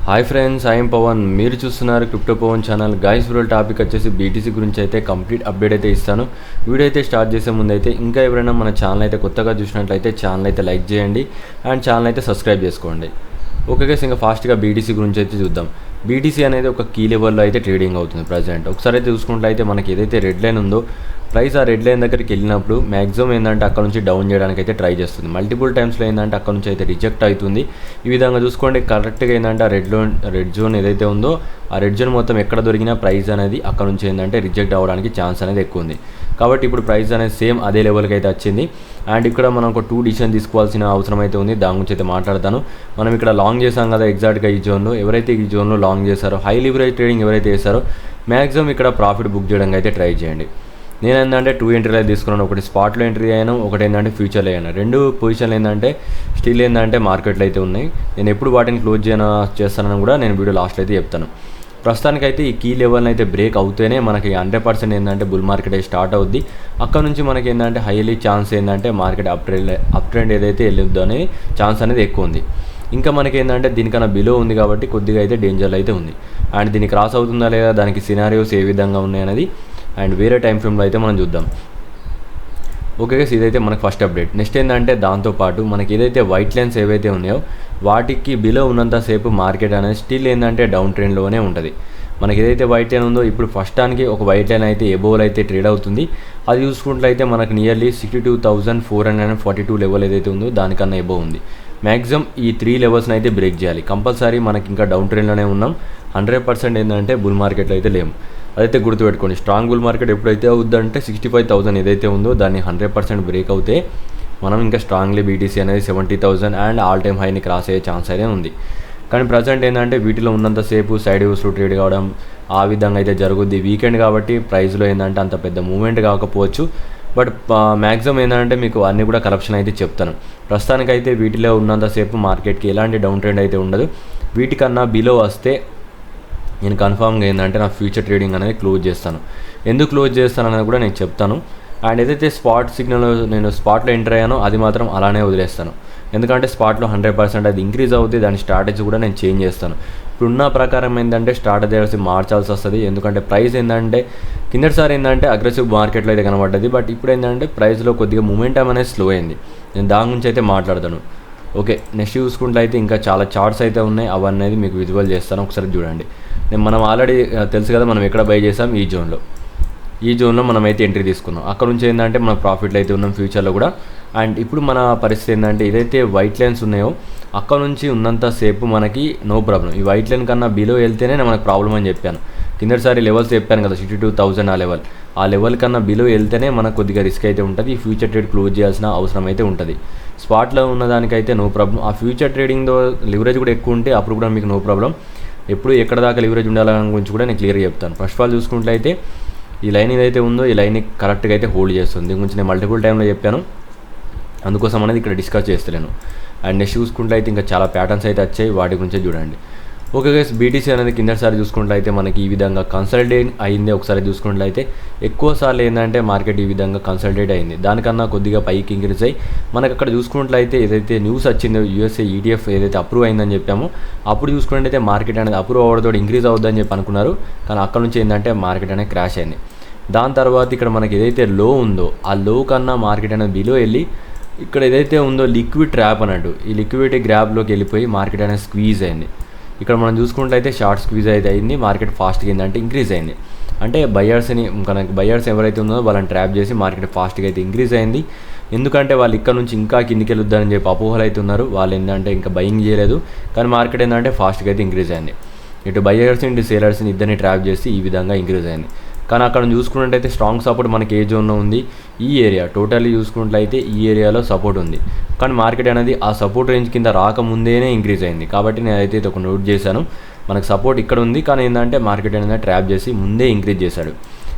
Hi friends, I'm Pavan. మీరు చూస్తున్నారు crypto Pavan channel. Guys video topic వచ్చేసి బీటీసీ గురించి అయితే కంప్లీట్ అప్డేట్ అయితే ఇస్తాను. వీడియో అయితే స్టార్ట్ చేసే ముందు అయితే ఇంకా ఎవరైనా మన ఛానల్ అయితే కొత్తగా చూసినట్లయితే ఛానల్ అయితే లైక్ చేయండి అండ్ ఛానల్ అయితే సబ్స్క్రైబ్ చేసుకోండి. ఓకే గైస్, ఇంకా ఫాస్ట్గా బీటీసీ గురించి అయితే చూద్దాం. బీటీసీ అనేది ఒక కీ లెవెల్లో అయితే ట్రేడింగ్ అవుతుంది ప్రజెంట్. ఒకసారి అయితే చూసుకున్నట్లయితే మనకి ఏదైతే రెడ్ లైన్ ఉందో ప్రైస్ ఆ రెడ్ లైన్ దగ్గరికి వెళ్ళినప్పుడు మ్యాక్సిమం ఏంటంటే అక్కడ నుంచి డౌన్ చేయడానికి అయితే ట్రై చేస్తుంది. మల్టిపుల్ టైమ్స్లో ఏంటంటే అక్కడ నుంచి అయితే రిజెక్ట్ అవుతుంది. ఈ విధంగా చూసుకోండి, కరెక్ట్గా ఏంటంటే ఆ రెడ్ జోన్ ఏదైతే ఉందో ఆ రెడ్ జోన్ మొత్తం ఎక్కడ దొరికినా ప్రైస్ అనేది అక్కడ నుంచి ఏంటంటే రిజెక్ట్ అవ్వడానికి ఛాన్స్ అనేది ఎక్కువ ఉంది. కాబట్టి ఇప్పుడు ప్రైస్ అనేది సేమ్ అదే లెవెల్కి అయితే వచ్చింది. అండ్ ఇక్కడ మనం ఒక 2 డిసిషన్ తీసుకోవాల్సిన అవసరం అయితే ఉంది. దాని గురించి అయితే మాట్లాడతాను. మనం ఇక్కడ లాంగ్ చేసాం కదా ఎగ్జాక్ట్గా ఈ జోన్లో. ఎవరైతే ఈ జోన్లో లాంగ్ చేశారో, హై లివరేజ్ ట్రేడింగ్ ఎవరైతే చేశారో మ్యాక్సిమం ఇక్కడ ప్రాఫిట్ బుక్ చేయడానికి అయితే ట్రై చేయండి. నేను ఏంటంటే 2 ఎంట్రీలు అయితే తీసుకున్నాను. ఒకటి స్పాట్లో ఎంట్రీ అయ్యాను, ఒకటి ఏంటంటే ఫ్యూచర్లో అయ్యాను. 2 పొజిషన్లు ఏంటంటే స్టిల్ ఏంటంటే మార్కెట్లో అయితే ఉన్నాయి. నేను ఎప్పుడు వాటిని క్లోజ్ చేస్తానని కూడా నేను వీడియో లాస్ట్లో అయితే చెప్తాను. ప్రస్తుతానికైతే ఈ కీ లెవెల్ని అయితే బ్రేక్ అవుతేనే మనకి 100% ఏంటంటే బుల్ మార్కెట్ అయితే స్టార్ట్ అవుద్ది. అక్కడ నుంచి మనకి ఏంటంటే హైలీ ఛాన్స్ ఏంటంటే మార్కెట్ అప్ ట్రెండ్ ఏదైతే వెళ్ళొద్దో అనే ఛాన్స్ అనేది ఎక్కువ ఉంది. ఇంకా మనకి ఏంటంటే దీనికన్నా బిలో ఉంది కాబట్టి కొద్దిగా అయితే డేంజర్లో అయితే ఉంది. అండ్ దీన్ని క్రాస్ అవుతుందా లేదా, దానికి సినారియోస్ ఏ విధంగా ఉన్నాయనేది అండ్ వేరే టైం ఫ్రేమ్లో అయితే మనం చూద్దాం. ఓకే గైస్, ఇదైతే మనకు ఫస్ట్ అప్డేట్. నెక్స్ట్ ఏంటంటే దాంతోపాటు మనకి ఏదైతే వైట్ లైన్స్ ఏవైతే ఉన్నాయో వాటికి బిలో ఉన్నంతసేపు మార్కెట్ అనేది స్టిల్ ఏంటంటే డౌన్ ట్రెండ్లోనే ఉంటుంది. మనకి ఏదైతే వైట్ లైన్ ఉందో ఇప్పుడు ఫస్టానికి ఒక వైట్ లైన్ అయితే ఎబోవ్ అయితే ట్రేడ్ అవుతుంది. అది చూసుకుంటే మనకు నియర్లీ 62,442 లెవెల్ ఏదైతే ఉందో దానికన్నా ఎబోవ్ ఉంది. మ్యాక్సిమం ఈ 3 లెవెల్స్ని అయితే బ్రేక్ చేయాలి కంపల్సరీ. మనకి ఇంకా డౌన్ ట్రెండ్లోనే ఉన్నాం. 100% ఏంటంటే బుల్ మార్కెట్లో అయితే లేము. అదైతే గుర్తుపెట్టుకోండి. స్ట్రాంగ్ బుల్ మార్కెట్ ఎప్పుడైతే అవుద్దంటే 65,000 ఏదైతే ఉందో దాన్ని 100% బ్రేక్ అవుతే మనం ఇంకా స్ట్రాంగ్లీ బీటీసీ అనేది 70,000 అండ్ ఆల్ టైమ్ హైని క్రాస్ అయ్యే ఛాన్స్ అయితే ఉంది. కానీ ప్రజెంట్ ఏంటంటే వీటిలో ఉన్నంతసేపు సైడ్ వేవ్స్లో ట్రేడ్ కావడం ఆ విధంగా అయితే జరుగుద్ది. వీకెండ్ కాబట్టి ప్రైస్లో ఏంటంటే అంత పెద్ద మూవ్మెంట్ కాకపోవచ్చు. బట్ మ్యాక్సిమం ఏంటంటే మీకు అన్నీ కూడా కరప్షన్ అయితే చెప్తాను. ప్రస్తుతానికైతే వీటిలో ఉన్నంతసేపు మార్కెట్కి ఎలాంటి డౌన్ ట్రెండ్ అయితే ఉండదు. వీటికన్నా బిలో వస్తే నేను కన్ఫామ్గా ఏంటంటే నా ఫ్యూచర్ ట్రేడింగ్ అనేది క్లోజ్ చేస్తాను. ఎందుకు క్లోజ్ చేస్తాను అనేది కూడా నేను చెప్తాను. అండ్ ఏదైతే స్పాట్ సిగ్నల్ నేను స్పాట్లో ఎంటర్ అయ్యానో అది మాత్రం అలానే వదిలేస్తాను. ఎందుకంటే స్పాట్లో 100% అది ఇంక్రీజ్ అవుతుంది. దాని స్ట్రాటజీ కూడా నేను చేంజ్ చేస్తాను. ఇప్పుడున్న ప్రకారం ఏంటంటే స్ట్రాటజీ మార్చాల్సి వస్తుంది. ఎందుకంటే ప్రైస్ ఏంటంటే కిందటిసారి ఏంటంటే అగ్రెసివ్ మార్కెట్లో అయితే కనబడ్డది. బట్ ఇప్పుడు ఏంటంటే ప్రైస్లో కొద్దిగా మూమెంటం అనేది స్లో అయింది. నేను దాని గురించి అయితే మాట్లాడతాను. ఓకే, నెక్స్ట్ చూసుకుంటే అయితే ఇంకా చాలా చార్ట్స్ అయితే ఉన్నాయి. అవన్నీ మీకు విజువల్ చేస్తాను, ఒకసారి చూడండి. మనం ఆల్రెడీ తెలుసు కదా మనం ఎక్కడ బై చేసాం, ఈ జోన్లో మనం అయితే ఎంట్రీ తీసుకున్నాం. అక్కడ నుంచి ఏంటంటే మనం ప్రాఫిట్లు అయితే ఉన్నాం ఫ్యూచర్లో కూడా. అండ్ ఇప్పుడు మన పరిస్థితి ఏంటంటే ఏదైతే వైట్ లైన్స్ ఉన్నాయో అక్కడ నుంచి ఉన్నంతసేపు మనకి నో ప్రాబ్లం. ఈ వైట్ లైన్ కన్నా బిలో వెళ్తేనే మనకు ప్రాబ్లం అని చెప్పాను. కిందటిసారి లెవెల్స్ చెప్పాను కదా 62,000 ఆ లెవెల్ కన్నా బిలో వెళ్తేనే మనకు కొద్దిగా రిస్క్ అయితే ఉంటుంది. ఈ ఫ్యూచర్ ట్రేడ్ క్లోజ్ చేయాల్సిన అవసరం అయితే ఉంటుంది. స్పాట్లో ఉన్నదానికైతే నో ప్రాబ్లం. ఆ ఫ్యూచర్ ట్రేడింగ్లో లివరేజ్ కూడా ఎక్కువ ఉంటే అప్పుడు కూడా మీకు నో ప్రాబ్లం. ఎప్పుడు ఎక్కడ దాకా లివరేజ్ ఉండాలని గురించి కూడా నేను క్లియర్గా చెప్తాను. ఫస్ట్ ఆఫ్ ఆల్ చూసుకుంటే ఈ లైన్ ఏదైతే ఉందో ఈ లైన్ని కరెక్ట్గా అయితే హోల్డ్ చేస్తుంది. దీని గురించి నేను మల్టిపుల్ టైంలో చెప్పాను, అందుకోసం అనేది ఇక్కడ డిస్కస్ చేస్తలేను. అండ్ నెక్స్ట్ చూసుకుంటే అయితే ఇంకా చాలా ప్యాటర్న్స్ అయితే వచ్చాయి, వాటి గురించే చూడండి. ఓకే గైస్, బీటీసీ అనేది కిందసారి చూసుకుంటే అయితే మనకి ఈ విధంగా కన్సల్టేట్ అయింది. ఒకసారి చూసుకుంటే అయితే ఎక్కువ సార్లు ఏంటంటే మార్కెట్ ఈ విధంగా కన్సల్టేట్ అయింది. దానికన్నా కొద్దిగా పైకి ఇంక్రీజ్ అయ్యి మనకు అక్కడ చూసుకున్నట్లయితే ఏదైతే న్యూస్ వచ్చిందో యూఎస్ఏ ఈటీఎఫ్ ఏదైతే అప్రూవ్ అయిందని చెప్పామో అప్పుడు చూసుకున్నట్లయితే మార్కెట్ అనేది అప్రూవ్ అవ్వడంతో ఇంక్రీజ్ అవుద్దని చెప్పి అనుకున్నారు. కానీ అక్కడ నుంచి ఏంటంటే మార్కెట్ అనేది క్రాష్ అయింది. దాని తర్వాత ఇక్కడ మనకి ఏదైతే లో ఉందో ఆ లో కన్నా మార్కెట్ అనేది బిలో వెళ్ళి ఇక్కడ ఏదైతే ఉందో లిక్విడ్ ట్రాప్ అన్నట్టు ఈ లిక్విడిటీ గ్రాబ్లోకి వెళ్ళిపోయి మార్కెట్ అనేది స్క్వీజ్ అయింది. ఇక్కడ మనం చూసుకున్నట్లయితే షార్ట్ స్క్వీజ్ అయితే అయింది. మార్కెట్ ఫాస్ట్గా ఏంటంటే ఇంక్రీజ్ అయింది. అంటే బయర్స్ ఎవరైతే ఉందో వాళ్ళని ట్రాప్ చేసి మార్కెట్ ఫాస్ట్గా అయితే ఇంక్రీజ్ అయింది. ఎందుకంటే వాళ్ళు ఇక్కడ నుంచి ఇంకా కిందికి వెళ్ళొద్దని చెప్పి అపోహలు అయితే ఉన్నారు. వాళ్ళు ఏంటంటే ఇంకా బయింగ్ చేయలేదు. కానీ మార్కెట్ ఏంటంటే ఫాస్ట్గా అయితే ఇంక్రీజ్ అయింది. ఇటు బయర్స్ ఇటు సేలర్స్ని ఇద్దరిని ట్రాప్ చేసి ఈ విధంగా ఇంక్రీజ్ అయింది. కానీ అక్కడ చూసుకున్నట్టయితే స్ట్రాంగ్ సపోర్ట్ మనకి ఏ జోన్లో ఉంది, ఈ ఏరియా టోటల్లీ చూసుకున్నట్లయితే ఈ ఏరియాలో సపోర్ట్ ఉంది. కానీ మార్కెట్ అనేది ఆ సపోర్ట్ రేంజ్ కింద రాకముందేనే ఇంక్రీజ్ అయింది. కాబట్టి నేను అయితే ఒక నోట్ చేశాను, మనకు సపోర్ట్ ఇక్కడ ఉంది కానీ ఏంటంటే మార్కెట్ అనేది ట్రాప్ చేసి ముందే ఇంక్రీజ్ చేశాడు.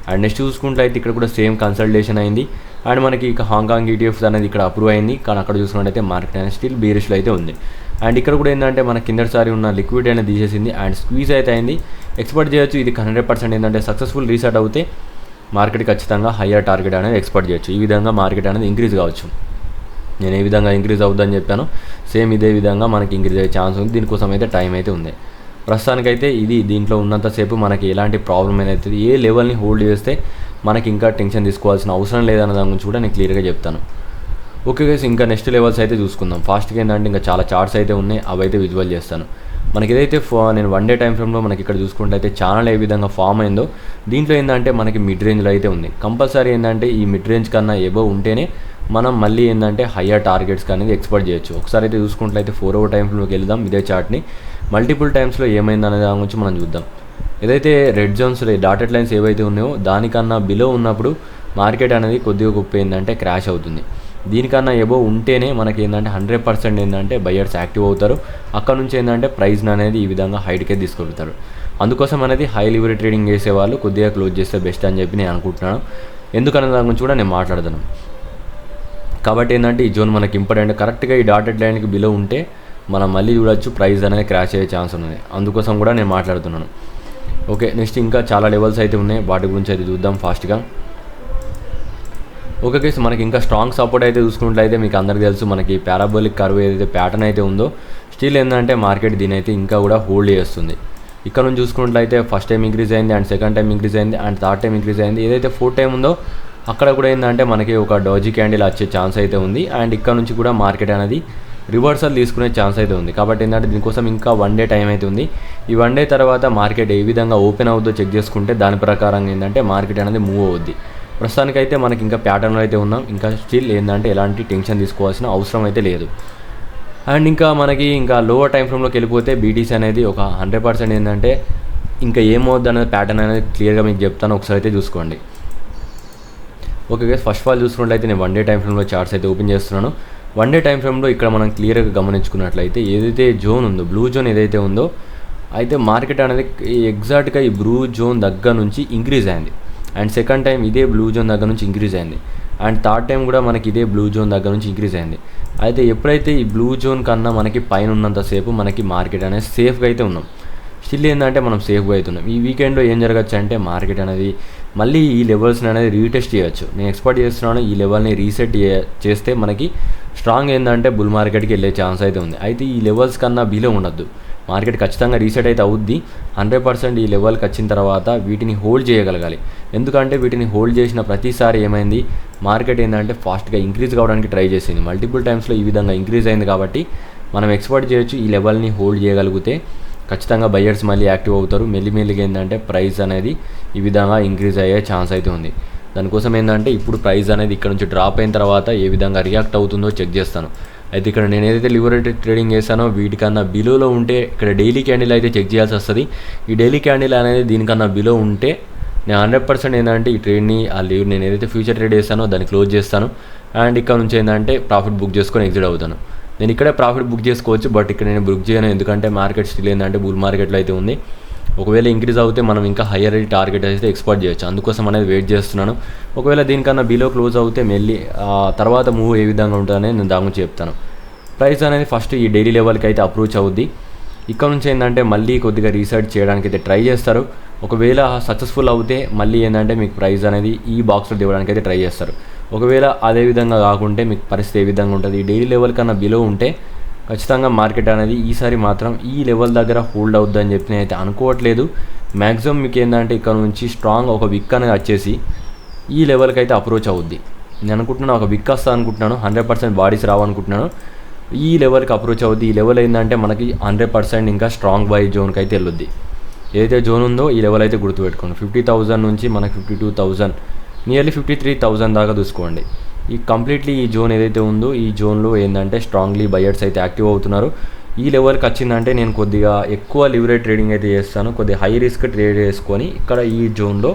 అండ్ నెక్స్ట్ చూసుకున్నట్లయితే ఇక్కడ కూడా సేమ్ కన్సల్టేషన్ అయింది. అండ్ మనకి ఇక హాంకాంగ్ ఈటీఎఫ్ అనేది ఇక్కడ అప్రూవ్ అయింది. కానీ అక్కడ చూసుకున్నట్టయితే మార్కెట్ అనేది స్టిల్ బీరిష్లో అయితే ఉంది. అండ్ ఇక్కడ కూడా ఏంటంటే మన కిందటిసారి ఉన్న లిక్విడ్ అనేది తీసేసింది అండ్ స్క్వీజ్ అయితే అయింది. ఎక్స్పెక్ట్ చేయొచ్చు ఇది 100% ఏంటంటే సక్సెస్ఫుల్ రీసెట్ అవుతే మార్కెట్ ఖచ్చితంగా హయ్యర్ టార్గెట్ అనేది ఎక్స్పెక్ట్ చేయొచ్చు. ఈ విధంగా మార్కెట్ అనేది ఇంక్రీజ్ కావచ్చు. నేను ఏ విధంగా ఇంక్రీజ్ అవుతుందని చెప్పాను సేమ్ ఇదే విధంగా మనకి ఇంక్రీజ్ అయ్యే ఛాన్స్ ఉంది. దీనికోసం అయితే టైం అయితే ఉంది. ప్రస్తుతానికైతే ఇది దీంట్లో ఉన్నంతసేపు మనకి ఎలాంటి ప్రాబ్లం ఏదైతుంది, ఏ లెవెల్ని హోల్డ్ చేస్తే మనకి ఇంకా టెన్షన్ తీసుకోవాల్సిన అవసరం లేదన్న దాని గురించి కూడా నేను క్లియర్గా చెప్తాను. ఓకే గైస్, ఇంకా నెక్స్ట్ లెవెల్స్ అయితే చూసుకుందాం. ఫాస్ట్గా ఏంటంటే ఇంకా చాలా చార్ట్స్ అయితే ఉన్నాయి, అవి అయితే విజువల్ చేస్తాను. మనకి ఏదైతే నేను 1 డే టైం ఫ్రేమ్లో మనకి ఇక్కడ చూసుకుంటే అయితే ఛానల్ ఏ విధంగా ఫామ్ అయిందో దీంట్లో ఏంటంటే మనకి మిడ్ రేంజ్లో అయితే ఉంది. కంపల్సరీ ఏంటంటే ఈ మిడ్ రేంజ్ కన్నా ఎబో ఉంటేనే మనం మళ్ళీ ఏంటంటే హయ్యర్ టార్గెట్స్ అనేది ఎక్స్పెక్ట్ చేయొచ్చు. ఒకసారి అయితే చూసుకుంటే 4 hour టైం ఫ్రేమ్లోకి వెళ్దాం. ఇదే చార్ట్ని మల్టిపుల్ టైమ్స్లో ఏమైందనే దాని గురించి మనం చూద్దాం. ఏదైతే రెడ్ జోన్స్ డాటెడ్ లైన్స్ ఏవైతే ఉన్నాయో దానికన్నా బిలో ఉన్నప్పుడు మార్కెట్ అనేది కొద్దిగా గొప్ప ఏంటంటే క్రాష్ అవుతుంది. దీనికన్నా ఎబో ఉంటేనే మనకి ఏంటంటే 100% ఏంటంటే బయర్స్ యాక్టివ్ అవుతారు. అక్కడ నుంచి ఏంటంటే ప్రైస్ని అనేది ఈ విధంగా హైట్కే తీసుకెళ్తారు. అందుకోసం అనేది హై లివరీ ట్రేడింగ్ చేసే వాళ్ళు కొద్దిగా క్లోజ్ చేస్తే బెస్ట్ అని చెప్పి నేను అనుకుంటున్నాను. ఎందుకనే దాని గురించి కూడా నేను మాట్లాడతాను. కాబట్టి ఏంటంటే ఈ జోన్ మనకి ఇంపార్టెంట్. కరెక్ట్గా ఈ డాటెడ్ లైన్కి బిలో ఉంటే మనం మళ్ళీ చూడొచ్చు ప్రైస్ అనేది క్రాష్ అయ్యే ఛాన్స్ ఉన్నది. అందుకోసం కూడా నేను మాట్లాడుతున్నాను. ఓకే, నెక్స్ట్ ఇంకా చాలా లెవెల్స్ అయితే ఉన్నాయి, వాటి గురించి అయితే చూద్దాం ఫాస్ట్గా. ఓకే గైస్, మనకి ఇంకా స్ట్రాంగ్ సపోర్ట్ అయితే చూసుకున్నట్లయితే మీకు అందరికీ తెలుసు మనకి పారాబోలిక్ కర్వ్ ఏదైతే ప్యాటర్న్ అయితే ఉందో స్టిల్ ఏంటంటే మార్కెట్ దీని అయితే ఇంకా కూడా హోల్డ్ చేస్తుంది. ఇక్కడ నుంచి చూసుకున్నట్లయితే ఫస్ట్ టైం ఇంక్రీజ్ అయింది, అండ్ సెకండ్ టైం ఇంక్రీజ్ అయింది, అండ్ థర్డ్ టైం ఇంక్రీజ్ అయింది. ఏదైతే ఫోర్త్ టైం ఉందో అక్కడ కూడా ఏంటంటే మనకి ఒక డోజీ క్యాండిల్ వచ్చే ఛాన్స్ అయితే ఉంది. అండ్ ఇక్కడ నుంచి కూడా మార్కెట్ అనేది రివర్సల్ తీసుకునే ఛాన్స్ అయితే ఉంది. కాబట్టి ఏంటంటే దీనికోసం ఇంకా 1 day టైం అయితే ఉంది. ఈ 1 day తర్వాత మార్కెట్ ఏ విధంగా ఓపెన్ అవుద్దో చెక్ చేసుకుంటే దాని ప్రకారం ఏంటంటే మార్కెట్ అనేది మూవ్ అవుద్ది. ప్రస్తుతానికైతే మనకి ఇంకా ప్యాటర్న్లో అయితే ఉన్నాం. ఇంకా స్టిల్ ఏంటంటే ఎలాంటి టెన్షన్ తీసుకోవాల్సిన అవసరం అయితే లేదు. అండ్ ఇంకా మనకి ఇంకా లోవర్ టైం ఫ్రేమ్లోకి వెళ్ళిపోతే బీటీసీ అనేది ఒక 100% ఏంటంటే ఇంకా ఏమవుద్ది అనేది ప్యాటర్న్ అనేది క్లియర్గా మీకు చెప్తాను. ఒకసారి అయితే చూసుకోండి. Okay guys, first of all చూసుకున్నట్లయితే నేను 1 day టైం ఫ్రేమ్లో చార్ట్స్ అయితే ఓపెన్ చేస్తున్నాను. 1 day టైం ఫ్రేమ్లో ఇక్కడ మనం క్లియర్గా గమనించుకున్నట్లయితే ఏదైతే జోన్ ఉందో బ్లూ జోన్ ఏదైతే ఉందో అయితే మార్కెట్ అనేది ఎగ్జాక్ట్గా ఈ బ్లూ జోన్ దగ్గర నుంచి ఇంక్రీజ్ అయింది. అండ్ సెకండ్ టైం ఇదే బ్లూ జోన్ దగ్గర నుంచి ఇంక్రీజ్ అయింది. అండ్ థర్డ్ టైం కూడా మనకి ఇదే బ్లూ జోన్ దగ్గర నుంచి ఇంక్రీజ్ అయింది. అయితే ఎప్పుడైతే ఈ బ్లూ జోన్ కన్నా మనకి పైన ఉన్నంతసేపు మనకి మార్కెట్ అనేది సేఫ్గా అయితే ఉన్నాం. స్టిల్ ఏంటంటే మనం సేఫ్గా అవుతున్నాం. ఈ వీకెండ్లో ఏం జరగచ్చు అంటే మార్కెట్ అనేది మళ్ళీ ఈ లెవెల్స్ని అనేది రీటెస్ట్ చేయొచ్చు. నేను ఎక్స్పెక్ట్ చేస్తున్నాను ఈ లెవెల్ని రీసెట్ చేస్తే మనకి స్ట్రాంగ్ ఏంటంటే బుల్ మార్కెట్కి వెళ్ళే ఛాన్స్ అయితే ఉంది. అయితే ఈ లెవెల్స్ కన్నా బిలో ఉండద్దు. మార్కెట్ ఖచ్చితంగా రీసెట్ అయితే అవుద్ది. 100% ఈ లెవెల్కి వచ్చిన తర్వాత వీటిని హోల్డ్ చేయగలగాలి. ఎందుకంటే వీటిని హోల్డ్ చేసిన ప్రతిసారి ఏమైంది, మార్కెట్ ఏంటంటే ఫాస్ట్గా ఇంక్రీజ్ కావడానికి ట్రై చేసింది. మల్టిపుల్ టైమ్స్లో ఈ విధంగా ఇంక్రీజ్ అయింది. కాబట్టి మనం ఎక్స్పెక్ట్ చేయొచ్చు ఈ లెవెల్ని హోల్డ్ చేయగలిగితే ఖచ్చితంగా బయర్స్ మళ్ళీ యాక్టివ్ అవుతారు. మెల్లిమెల్లిగా ఏంటంటే ప్రైస్ అనేది ఈ విధంగా ఇంక్రీజ్ అయ్యే ఛాన్స్ అయితే ఉంది. దానికోసం ఏంటంటే ఇప్పుడు ప్రైస్ అనేది ఇక్కడ నుంచి డ్రాప్ అయిన తర్వాత ఏ విధంగా రియాక్ట్ అవుతుందో చెక్ చేస్తాను. అయితే ఇక్కడ నేను ఏదైతే లివరేజ్ ట్రేడింగ్ చేస్తానో వీటికన్నా బిలోలో ఉంటే ఇక్కడ డైలీ క్యాండిల్ అయితే చెక్ చేయాల్సి వస్తుంది. ఈ డైలీ క్యాండిల్ అనేది దీనికన్నా బిలో ఉంటే నేను 100% ఏంటంటే ఈ ట్రేడ్ని నేను ఏదైతే ఫ్యూచర్ ట్రేడ్ చేస్తానో దాన్ని క్లోజ్ చేస్తాను. అండ్ ఇక్కడ నుంచి ఏంటంటే ప్రాఫిట్ బుక్ చేసుకొని ఎగ్జిట్ అవుతాను. నేను ఇక్కడే ప్రాఫిట్ బుక్ చేసుకోవచ్చు, బట్ ఇక్కడ నేను బుక్ చేయను. ఎందుకంటే మార్కెట్ స్టిల్ ఏంటంటే బుల్ మార్కెట్లో అయితే ఉంది. ఒకవేళ ఇంక్రీజ్ అవుతే మనం ఇంకా హయ్యర్ టార్గెట్ అయితే ఎక్స్పెక్ట్ చేయొచ్చు. అందుకోసం అనేది వెయిట్ చేస్తున్నాను. ఒకవేళ దీనికన్నా బిలో క్లోజ్ అవుతే మళ్ళీ తర్వాత మూవ్ ఏ విధంగా ఉంటుందని నేను దాని గురించి చెప్తాను. ప్రైస్ అనేది ఫస్ట్ ఈ డైలీ లెవెల్కి అయితే అప్రోచ్ అవుద్ది. ఇక్కడ నుంచి ఏంటంటే మళ్ళీ కొద్దిగా రీసెర్చ్ చేయడానికి అయితే ట్రై చేస్తారు. ఒకవేళ సక్సెస్ఫుల్ అవుతే మళ్ళీ ఏంటంటే మీకు ప్రైస్ అనేది ఈ బాక్స్లో దిగడానికి అయితే ట్రై చేస్తారు. ఒకవేళ అదే విధంగా కాకుంటే మీకు పరిస్థితి ఏ విధంగా ఉంటుంది, ఈ డైలీ లెవెల్ కన్నా బిలో ఉంటే ఖచ్చితంగా మార్కెట్ అనేది ఈసారి మాత్రం ఈ లెవెల్ దగ్గర హోల్డ్ అవుద్దని చెప్పి నేనైతే అనుకోవట్లేదు. మ్యాక్సిమం మీకు ఏంటంటే ఇక్కడ నుంచి స్ట్రాంగ్ ఒక విక్ అనేది వచ్చేసి ఈ లెవెల్కి అయితే అప్రోచ్ అవుద్ది. నేను అనుకుంటున్నాను ఒక విక్ వస్తా అనుకుంటున్నాను. 100% బాడీస్ రావనుకుంటున్నాను. ఈ లెవెల్కి అప్రోచ్ అవుద్ది. ఈ లెవెల్ ఏంటంటే మనకి 100% ఇంకా స్ట్రాంగ్ బై జోన్కి అయితే వెళ్ళొద్ది. ఏదైతే జోన్ ఉందో ఈ లెవెల్ అయితే గుర్తుపెట్టుకోండి. 50,000 నుంచి మనకి 52,000 నియర్లీ 53,000 దాకా చూసుకోండి. ఈ కంప్లీట్లీ ఈ జోన్ ఏదైతే ఉందో ఈ జోన్లో ఏంటంటే స్ట్రాంగ్లీ బయర్స్ అయితే యాక్టివ్ అవుతున్నారు. ఈ లెవెల్కి వచ్చిందంటే నేను కొద్దిగా ఎక్కువ లివరేజ్ ట్రేడింగ్ అయితే చేస్తాను. కొద్దిగా హై రిస్క్ ట్రేడ్ చేసుకొని ఇక్కడ ఈ జోన్లో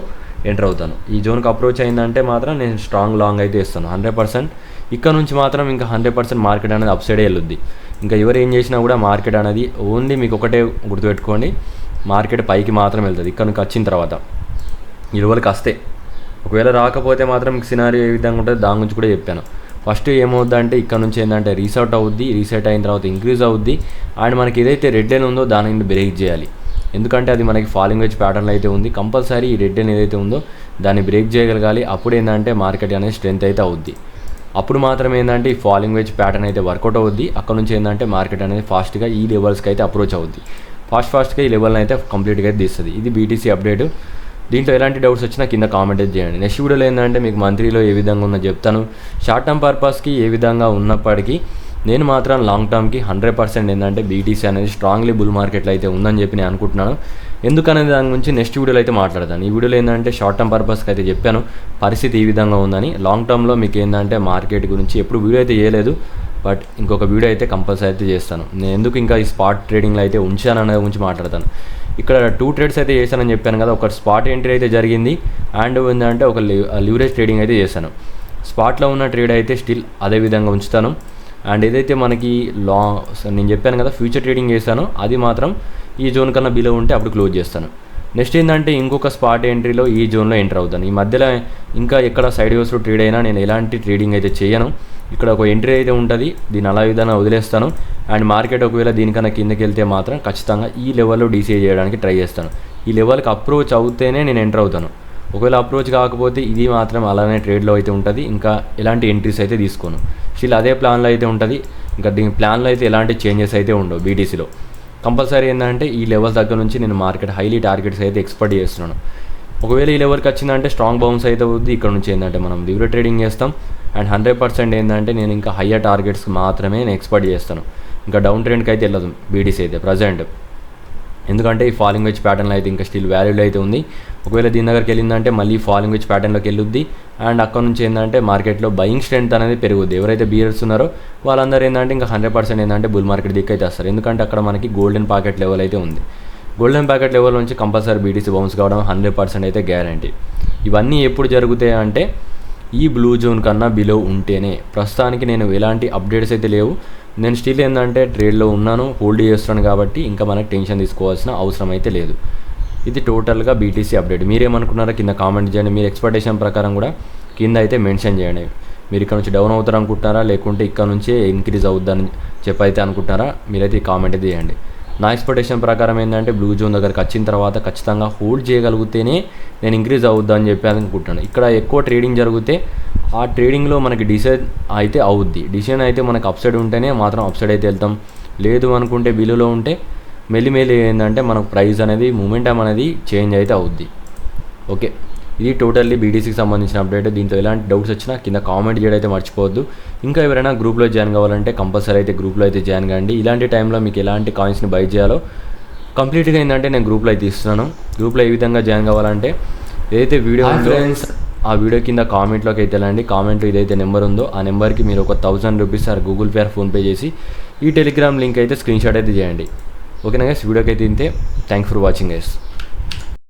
ఎంటర్ అవుతాను. ఈ జోన్కి అప్రోచ్ అయిందంటే మాత్రం నేను స్ట్రాంగ్ లాంగ్ అయితే ఇస్తాను 100%. ఇక్కడ నుంచి మాత్రం ఇంకా 100% మార్కెట్ అనేది అప్ సైడే వెళ్ళొద్ది. ఇంకా ఎవరు ఏం చేసినా కూడా మార్కెట్ అనేది ఓన్లీ మీకు ఒకటే గుర్తుపెట్టుకోండి, మార్కెట్ పైకి మాత్రం వెళ్తుంది ఇక్కడ నుంచి వచ్చిన తర్వాత. ఈ లెవెల్కి వస్తే ఒకవేళ రాకపోతే మాత్రం మీకు సినారియో ఏ విధంగా ఉంటుంది దాని గురించి కూడా చెప్పాను. ఫస్ట్ ఏమవుద్దంటే ఇక్కడ నుంచి ఏంటంటే రీసెట్ అవుద్ది. రీసెట్ అయిన తర్వాత ఇంక్రీజ్ అవుద్ది. అండ్ మనకి ఏదైతే రెడ్ లైన్ ఉందో దానిని బ్రేక్ చేయాలి. ఎందుకంటే అది మనకి ఫాలింగ్ వెజ్ ప్యాటర్న్లో అయితే ఉంది. కంపల్సరీ ఈ రెడ్ లైన్ ఏదైతే ఉందో దాన్ని బ్రేక్ చేయగలగాలి. అప్పుడు ఏంటంటే మార్కెట్ అనేది స్ట్రెంత్ అయితే అవుద్ది. అప్పుడు మాత్రం ఏంటంటే ఈ ఫాలింగ్ వెజ్ ప్యాటర్న్ అయితే వర్కౌట్ అవుద్ది. అక్కడ నుంచి ఏంటంటే మార్కెట్ అనేది ఫాస్ట్గా ఈ లెవెల్స్కి అయితే అప్రోచ్ అవుద్ది. ఫాస్ట్గా ఈ లెవెల్ని అయితే కంప్లీట్గా అయితే తీస్తుంది. ఇది బీటీసీ అప్డేట్. దీంట్లో ఎలాంటి డౌట్స్ వచ్చినా కింద కామెంట్ చేయండి. నెక్స్ట్ వీడియోలో ఏంటంటే మీకు మంత్లీలో ఏ విధంగా ఉందో చెప్తాను. షార్ట్ టర్మ్ పర్పస్కి ఏ విధంగా ఉన్నప్పటికీ నేను మాత్రం లాంగ్ టర్మ్కి 100% ఏంటంటే బీటీసీ అనేది స్ట్రాంగ్లీ బుల్ మార్కెట్లో అయితే ఉందని చెప్పి నేను అనుకుంటున్నాను. ఎందుకనేది దాని గురించి నెక్స్ట్ వీడియోలో అయితే మాట్లాడతాను. ఈ వీడియోలో ఏంటంటే షార్ట్ టర్మ్ పర్పస్కి అయితే చెప్పాను పరిస్థితి ఈ విధంగా ఉందని. లాంగ్ టర్మ్లో మీకు ఏంటంటే మార్కెట్ గురించి ఎప్పుడు వీడియో అయితే చేయలేదు, బట్ ఇంకొక వీడియో అయితే కంపల్సరీ అయితే చేస్తాను. నేను ఎందుకు ఇంకా ఈ స్పాట్ ట్రేడింగ్లో అయితే ఉంచాను అనే గురించి మాట్లాడతాను. ఇక్కడ 2 ట్రేడ్స్ అయితే చేశానని చెప్పాను కదా. ఒక స్పాట్ ఎంట్రీ అయితే జరిగింది అండ్ ఏంటంటే ఒక లివరేజ్ ట్రేడింగ్ అయితే చేశాను. స్పాట్లో ఉన్న ట్రేడ్ అయితే స్టిల్ అదే విధంగా ఉంచుతాను. అండ్ ఏదైతే మనకి నేను చెప్పాను కదా ఫ్యూచర్ ట్రేడింగ్ చేశానో అది మాత్రం ఈ జోన్ కన్నా బిలో ఉంటే అప్పుడు క్లోజ్ చేస్తాను. నెక్స్ట్ ఏంటంటే ఇంకొక స్పాట్ ఎంట్రీలో ఈ జోన్లో ఎంటర్ అవుతాను. ఈ మధ్యలో ఇంకా ఎక్కడ సైడ్ వేస్లో ట్రేడ్ అయినా నేను ఎలాంటి ట్రేడింగ్ అయితే చేయను. ఇక్కడ ఒక ఎంట్రీ అయితే ఉంటుంది, దీన్ని అలా విధంగా వదిలేస్తాను. అండ్ మార్కెట్ ఒకవేళ దీనికన్నా కిందకి వెళ్తే మాత్రం ఖచ్చితంగా ఈ లెవెల్లో డీసీఏ చేయడానికి ట్రై చేస్తాను. ఈ లెవెల్కి అప్రోచ్ అవుతేనే నేను ఎంటర్ అవుతాను. ఒకవేళ అప్రోచ్ కాకపోతే ఇది మాత్రం అలానే ట్రేడ్లో అయితే ఉంటుంది. ఇంకా ఎలాంటి ఎంట్రీస్ అయితే తీసుకోను. స్టిల్ అదే ప్లాన్లో అయితే ఉంటుంది. ఇంకా దీని ప్లాన్లో అయితే ఎలాంటి చేంజెస్ అయితే ఉండవు. బీటీసీలో కంపల్సరీ ఏంటంటే ఈ లెవెల్ దగ్గర నుంచి నేను మార్కెట్ హైలీ టార్గెట్స్ అయితే ఎక్స్పెక్ట్ చేస్తున్నాను. ఒకవేళ ఈ లెవెల్కి వచ్చిందంటే స్ట్రాంగ్ బౌన్స్ అయితే అవుద్ది. ఇక్కడ నుంచి ఏంటంటే మనం లివరేజ్ ట్రేడింగ్ చేస్తాం. అండ్ 100% ఏంటంటే నేను ఇంకా హయ్యర్ టార్గెట్స్ మాత్రమే నేను ఎక్స్పెక్ట్ చేస్తాను. ఇంకా డౌన్ ట్రెండ్కి అయితే వెళ్ళదు బీటీసీ అయితే ప్రజెంట్. ఎందుకంటే ఈ ఫాలింగ్ వెజ్ ప్యాటర్న్లో అయితే ఇంకా స్టిల్ వాల్యూలో అయితే ఉంది. ఒకవేళ దీని దగ్గరికి వెళ్ళిందంటే మళ్ళీ ఫాలింగ్ వెజ్ ప్యాటర్న్లోకి వెళ్ళుద్ది. అండ్ అక్కడ నుంచి ఏంటంటే మార్కెట్లో బయింగ్ స్ట్రెంత్ అనేది పెరుగుద్ది. ఎవరైతే బీయర్స్ ఉన్నారో వాళ్ళందరూ ఏంటంటే ఇంకా 100% ఏంటంటే బుల్ మార్కెట్ దిక్కు అయితే వస్తారు. ఎందుకంటే అక్కడ మనకి గోల్డెన్ పాకెట్ లెవెల్ అయితే ఉంది. గోల్డెన్ ప్యాకెట్ లెవెల్ నుంచి కంపల్సరీ బీటీసీ బౌన్స్ కావడం 100% అయితే గ్యారంటీ. ఇవన్నీ ఎప్పుడు జరుగుతాయి అంటే ఈ బ్లూ జోన్ కన్నా బిలో ఉంటేనే. ప్రస్తుతానికి నేను ఎలాంటి అప్డేట్స్ అయితే లేవు. నేను స్టిల్ ఏంటంటే ట్రేడ్లో ఉన్నాను, హోల్డ్ చేస్తున్నాను కాబట్టి ఇంకా మనకు టెన్షన్ తీసుకోవాల్సిన అవసరం అయితే లేదు. ఇది టోటల్గా బీటీసీ అప్డేట్. మీరేమనుకున్నారో కింద కామెంట్ చేయండి. మీరు ఎక్స్పెక్టేషన్ ప్రకారం కూడా కింద అయితే మెన్షన్ చేయండి. మీరు ఇక్కడ నుంచి డౌన్ అవుతారు అనుకుంటున్నారా, లేకుంటే ఇక్కడ నుంచే ఇంక్రీజ్ అవుద్దని చెప్పైతే అనుకుంటున్నారా, మీరైతే ఈ కామెంట్ అయితే చేయండి. నా ఎక్స్పెక్టేషన్ ప్రకారం ఏంటంటే బ్లూ జోన్ దగ్గరికి వచ్చిన తర్వాత ఖచ్చితంగా హోల్డ్ చేయగలిగితేనే నేను ఇంక్రీజ్ అవుద్దని చెప్పి అనుకుంటున్నాను. ఇక్కడ ఎక్కువ ట్రేడింగ్ జరిగితే ఆ ట్రేడింగ్లో మనకి డిసైడ్ అయితే అవుద్ది. డిసిజన్ అయితే మనకు అప్సైడ్ ఉంటేనే మాత్రం అప్సైడ్ అయితే వెళ్తాం. లేదు అనుకుంటే బిలోలో ఉంటే మెల్లిమెల్లి ఏంటంటే మనకు ప్రైస్ అనేది మూమెంటం అనేది చేంజ్ అయితే అవుద్ది. ఓకే, ఇది టోటల్లీ బీటీసీకి సంబంధించిన అప్డేట్. దీంట్లో ఎలాంటి డౌట్స్ వచ్చినా కింద కామెంట్ చేయడం అయితే మర్చిపోవద్దు. ఇంకా ఎవరైనా గ్రూప్లో జాయిన్ కావాలంటే కంపల్సరీ అయితే గ్రూప్లో అయితే జాయిన్ కాండి. ఇలాంటి టైంలో మీకు ఎలాంటి కాయిన్స్ని బై చేయాలో కంప్లీట్గా ఏంటంటే నేను గ్రూప్లో అయితే ఇస్తున్నాను. గ్రూప్లో ఏ విధంగా జాయిన్ కావాలంటే ఏదైతే వీడియో ఫ్రెండ్స్ ఆ వీడియో కింద కామెంట్లోకి అయితే వెళ్ళండి. కామెంట్లో ఏదైతే నెంబర్ ఉందో ఆ నెంబర్కి మీరు ఒక 1000 rupees or Google pay are PhonePe చేసి ఈ టెలిగ్రామ్ లింక్ అయితే స్క్రీన్ షాట్ అయితే చేయండి. ఓకేనా గైస్, వీడియోకి అయితే ఇంతే. Thanks for watching guys.